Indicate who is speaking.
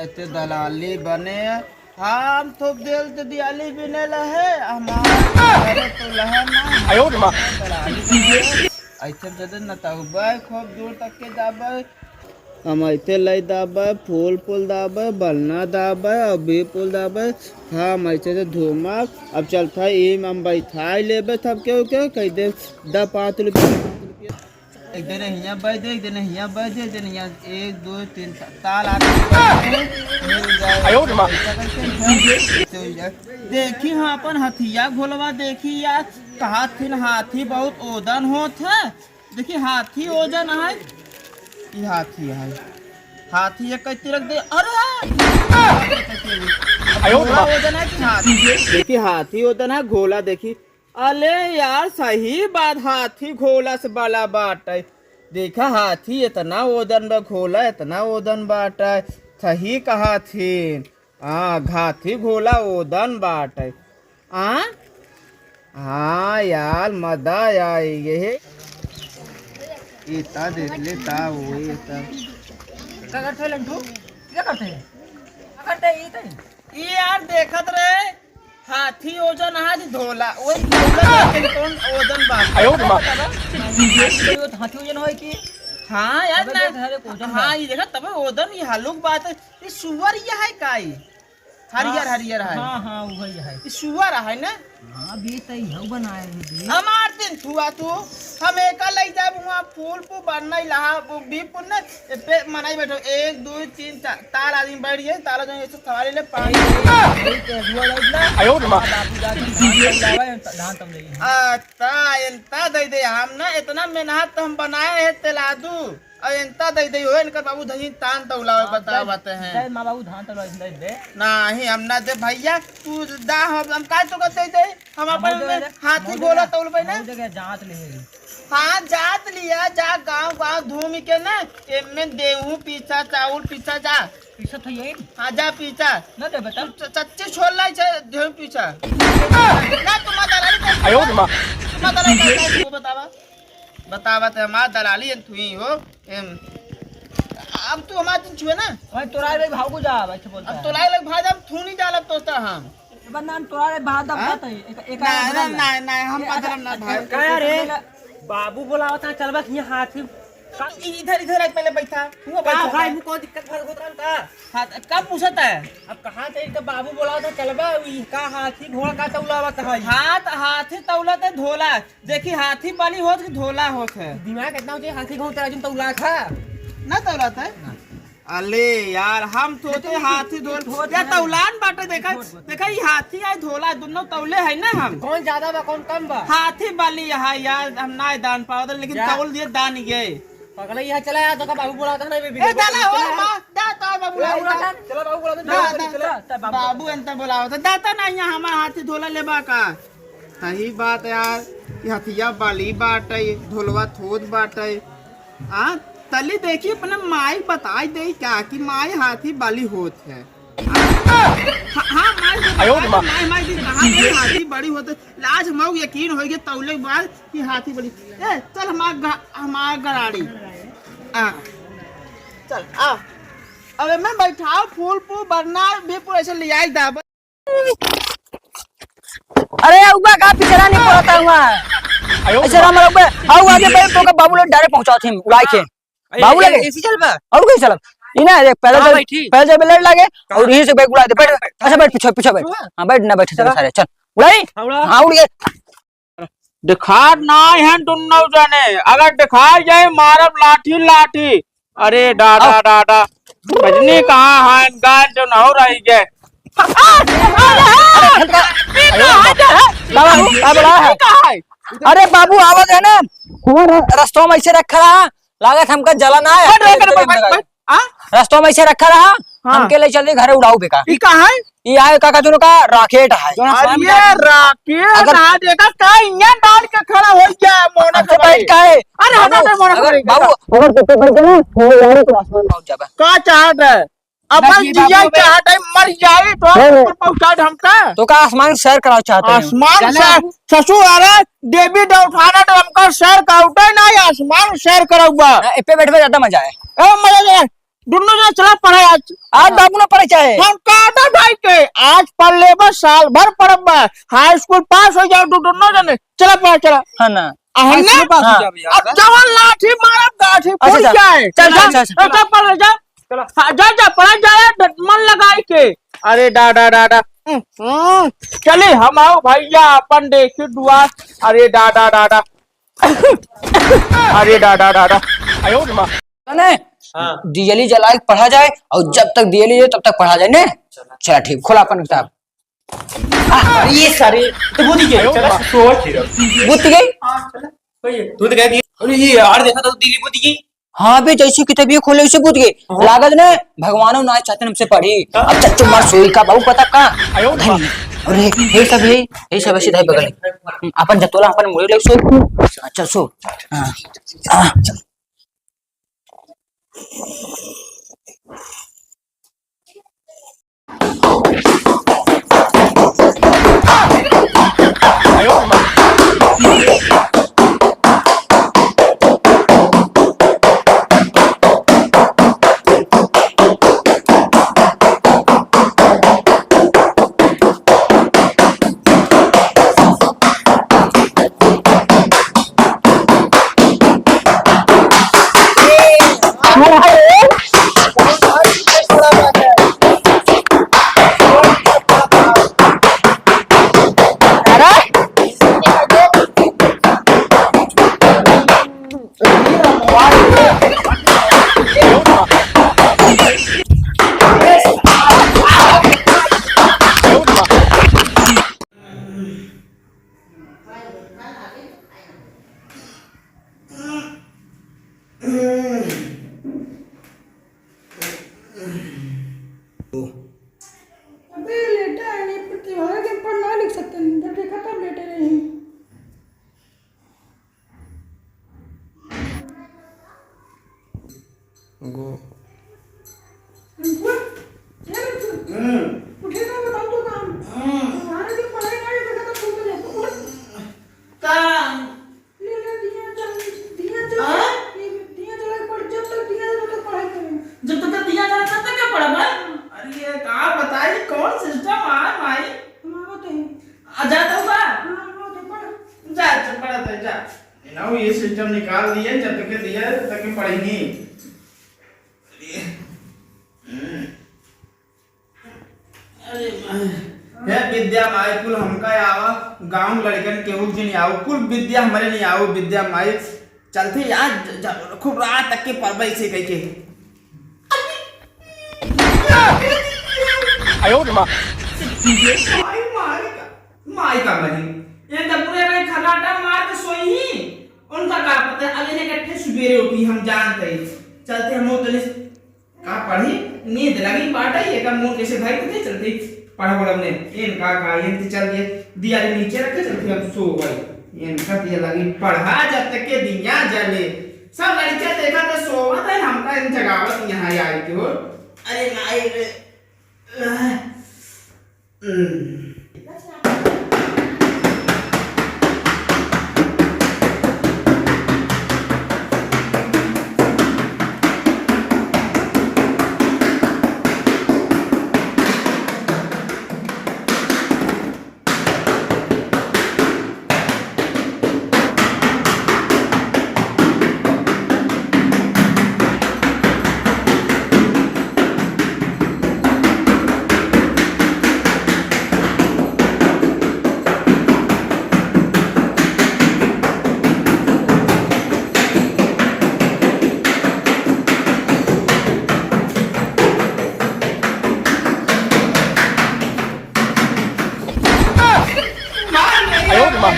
Speaker 1: इतने दलाली बने हम तो दिल तो दियाली भी नहीं लहे हमारे तो लहे ना ऐसे जदे न तबे खूब दूर तक के जाबे हम ऐसे लई दाबे फूल दाबे बलना दाबे अभी फूल दाबे हम ऐसे से धूमक अब चलता हम बैठाई लेबे तब क्यों क्या कह दे 5 रुपये एक दिन यहाँ बैठ दे एक दिन यहाँ बैठ दे एक दिन यहाँ 1 2 3 ताल आते देखी हाँ अपन हथिया घोलवा देखी यार कहा थी हाथी बहुत ओजन होत है देखी हाथी ओजन है ये हाथी है हाथी एक रख दे अरे ओजन है कि हाथी देखी हाथी ओजन है घोला देखी अले यार सही बात हाथी घोला से बड़ा बाट है देखा हाथी इतना ओजन बा घोला इतना ओजन बाट है सही कहा थी हाथी घोला ओजन बाट है हाँ यार मजा आई ये इतना देख लेता वो क्या करते लड्डू क्या करते ये यार देखत रहे हाथी ओजन आज धोला वही कौन ओजन बात हाथी ओजन हो कि हाँ यार ना हाँ ये देखा तब ओजन ये हलुक बात है ये सुअर ये है काई हरियर हरियर है हाँ हाँ वही है ये सुअर है ना हाँ भी तो यह बनाए हमार दिन थुआ तू हम एक लई जाब वहां फूल पू बनना लहा भी पुन ने पे मनाई बैठो 1 2 3 ताल आदमी बैठ गए ताला जो ऐसे सवारी ले पानी आयो रे मां अच्छा इनता दे दे हम ना इतना मेहनत हम बनाए हैं तेलादू और इनता दे दे हो इनका बाबू दही तान तौलावे बताओ बातें हैं मां बाबू धान तौला दे नहीं हम ना दे भैया तू दा हम का तो कहते दे हम अपन हाथी गोला तौलबे ना जगह जांच ले हाँ जात लिया जा गांव धूम के ना एमे देहू पीछा चावल पीछा जा पीछा तो ये हाँ जा पीछा ना दे बता सच्ची छोड़ लाई छे देहू पीछा ना तुम दलाली आयो मां तुम दलाली को बतावा ते हमार दलाली थुई हो अब तू हमार दिन छुए ना भाई तोरा रे भाव को जा अच्छा बोलता अब तोरा रे भाव जब थू नहीं जाला तो हम बंदान तोरा रे भाव दब जाता है एक ना हम बदलम ना भाई का रे बाबू बोलावा था चलबा यहाँ हाथी इधर इधर पहले बैठा तू बैठा भाई को दिक्कत होत रहता हां कब पूछता है अब कहां से तो बाबू बोलावा था चलबा का हाथी घोड़ा का तौलावत है हाथ हाथी तौलत है धोला देखी हाथी वाली होत कि धोला होत है दिमाग कितना हो हाथी घोड़ा तेरा जन तौला था ना तौलात है अले यार हम सोचे हाथी धोल या तौलान बाटे देखा ये हाथी आई धोला दोनों तौले है ना हम कौन ज्यादा बा कौन कम बा हाथी वाली यहाँ यार हम ना दान पावत लेकिन तौल दिए दान गए पगला यहाँ चला यार तो बाबू बोला था ना ए दाला हो दा ता बाबू चलो बाबू बोला था बाबू अंत बोलावा था दाता ना यहाँ हमार हाथी धोला लेबा का सही बात यार हथिया वाली बाटे धोलवा थोद बाटे हां तली देखिए अपने माई बताई दे क्या कि माई हाथी बाली होत है हाँ माई दी कहाँ हाथी बड़ी होते लाज हम यकीन हो गया तौले के बाद कि हाथी बड़ी चल हमार गराड़ी चल आ अबे मैं बैठाओ फूल पू बरना भी पूरा ऐसे ले आई दाब
Speaker 2: अरे उबा का पिछड़ा नहीं पड़ता हुआ ऐसे राम उबा आओ आगे बैठ तो का बाबू लोग डायरेक्ट पहुंचा थे उड़ाई के बाबू लगे ऐसे चल बा और कहीं चल इना देख पहले जब लड़ लगे और यहीं से बैठ उड़ा दे बैठ अच्छा बैठ पीछे पीछे बैठ हां बैठ ना बैठ सारे चल उड़ाई हां उड़ गए
Speaker 1: दिखा ना है तुम जाने अगर दिखा जाए मारब लाठी लाठी अरे डाडा डाडा बजनी कहां है गान जो न हो रही है
Speaker 2: अरे बाबू आवाज है ना रास्तों में ऐसे रखा रहा लागत हमका जलन है रास्तों में ऐसे रखा रहा हमके ले चल घरे उड़ाऊ बेका
Speaker 1: ये कहां है
Speaker 2: ये आए काका दोनों का रॉकेट है
Speaker 1: अरे रॉकेट ना देखा का यहां डाल के खड़ा हो गया मोना
Speaker 2: से बैठ का है
Speaker 1: अरे हटा दे मोना
Speaker 2: बाबू अगर पेपर पड़ गया ना वो यार तो आसमान पहुंच जाबा
Speaker 1: का चाहत है अपन जिया चाहत है मर जाए तो ऊपर पहुंचा हमका
Speaker 2: तो का आसमान सैर कराओ चाहते हैं
Speaker 1: आसमान से ससुर अरे देवी दे उठाना तो हमका सैर काउटे ना आसमान सैर कराऊंगा
Speaker 2: ए पे बैठे ज्यादा मजा है
Speaker 1: ए मजा ले दोनों जना चला पढ़े आज।
Speaker 2: आज बाबू ने पढ़े चाहे
Speaker 1: हम कहता भाई के आज पढ़ ले बस, साल भर पढ़ब, हाई स्कूल पास हो जाओ दोनों जने। चला पढ़ा चला
Speaker 2: है ना।
Speaker 1: हमने अब जवान लाठी मारब गाठी फूट
Speaker 2: अच्छा,
Speaker 1: जाए।
Speaker 2: चल जा
Speaker 1: ऐसा पढ़ जा, हाँ, जा पढ़ा जाए मन लगाई के। अरे डाडा चले हम आओ भैया अपन देखी दुआ। अरे डाडा अरे डाडा आयो माँ
Speaker 2: दियली जला के पढ़ा जाए और जब तक दियली है तब तक पढ़ा जाए ने। चला ठीक, खोला अपन किताब।
Speaker 1: ये सारे तो बुद्धि गई
Speaker 2: बुद्धि गई।
Speaker 3: तू तो कहती है ये यार देखा तो दिल्ली बुद्धि गई।
Speaker 2: हाँ बे, जैसे किताब ये खोले उसे बुझ गए लागत ने भगवानो ना चाहते हमसे पढ़ी। अब चच्चू मार सोई का बाबू पता कहां। अरे ये सब यही सब ऐसे धाई बगल अपन जतोला अपन मुड़ी ले सो। चल सो। हां चल।
Speaker 4: अबे लेटा है नहीं, प्रतिभा के पढ़ ना लिख सकते नहीं, जब देखा तब लेटे रहे।
Speaker 3: गो
Speaker 4: उठेगा बताओ तो काम। हमारे जो पढ़ाई नहीं देखा तो तुम तो उठ
Speaker 1: काम
Speaker 4: ले दिया चला पढ़, जब तक दिया जब तक पढ़ाई करें।
Speaker 1: जब तक दिया जाए तब तक क्या पढ़ब। अरे ये कहाँ बताई कौन सिस्टम आ भाई।
Speaker 4: हमारा तो है।
Speaker 1: आ जाता होगा।
Speaker 4: हाँ वो तो पढ़।
Speaker 1: जा पढ़ा तो जा ना, ये सिस्टम निकाल दिए, जब तक दिया तब तक पढ़ेंगे। अरे विद्या माई कुल हमका आवा, गांव लड़कन केहू भी नहीं आओ, कुल विद्या हमारे नहीं आओ। विद्या माई चलते यार खूब रात तक के पढ़बे से कह के।
Speaker 3: आयो माँ
Speaker 1: माई का नहीं ये तो पूरे में खराटा मार के सोई ही। उनका का पता है अगले इकट्ठे सवेरे उठी हम जानते ही। चलते हम तो का पढ़ी नींद लगी बाटा ही का मुंह कैसे भाई कितने चलते पढ़ा बोला हमने इनका का ये चल दिए दिया नीचे रख के चलते हम सो गए। इनका दिया लगी पढ़ा जब तक के दिया जले सब लड़के देखा तो सोवत है, हमका इन जगावत यहाँ आई के हो। अरे माई रे
Speaker 3: आयो माँ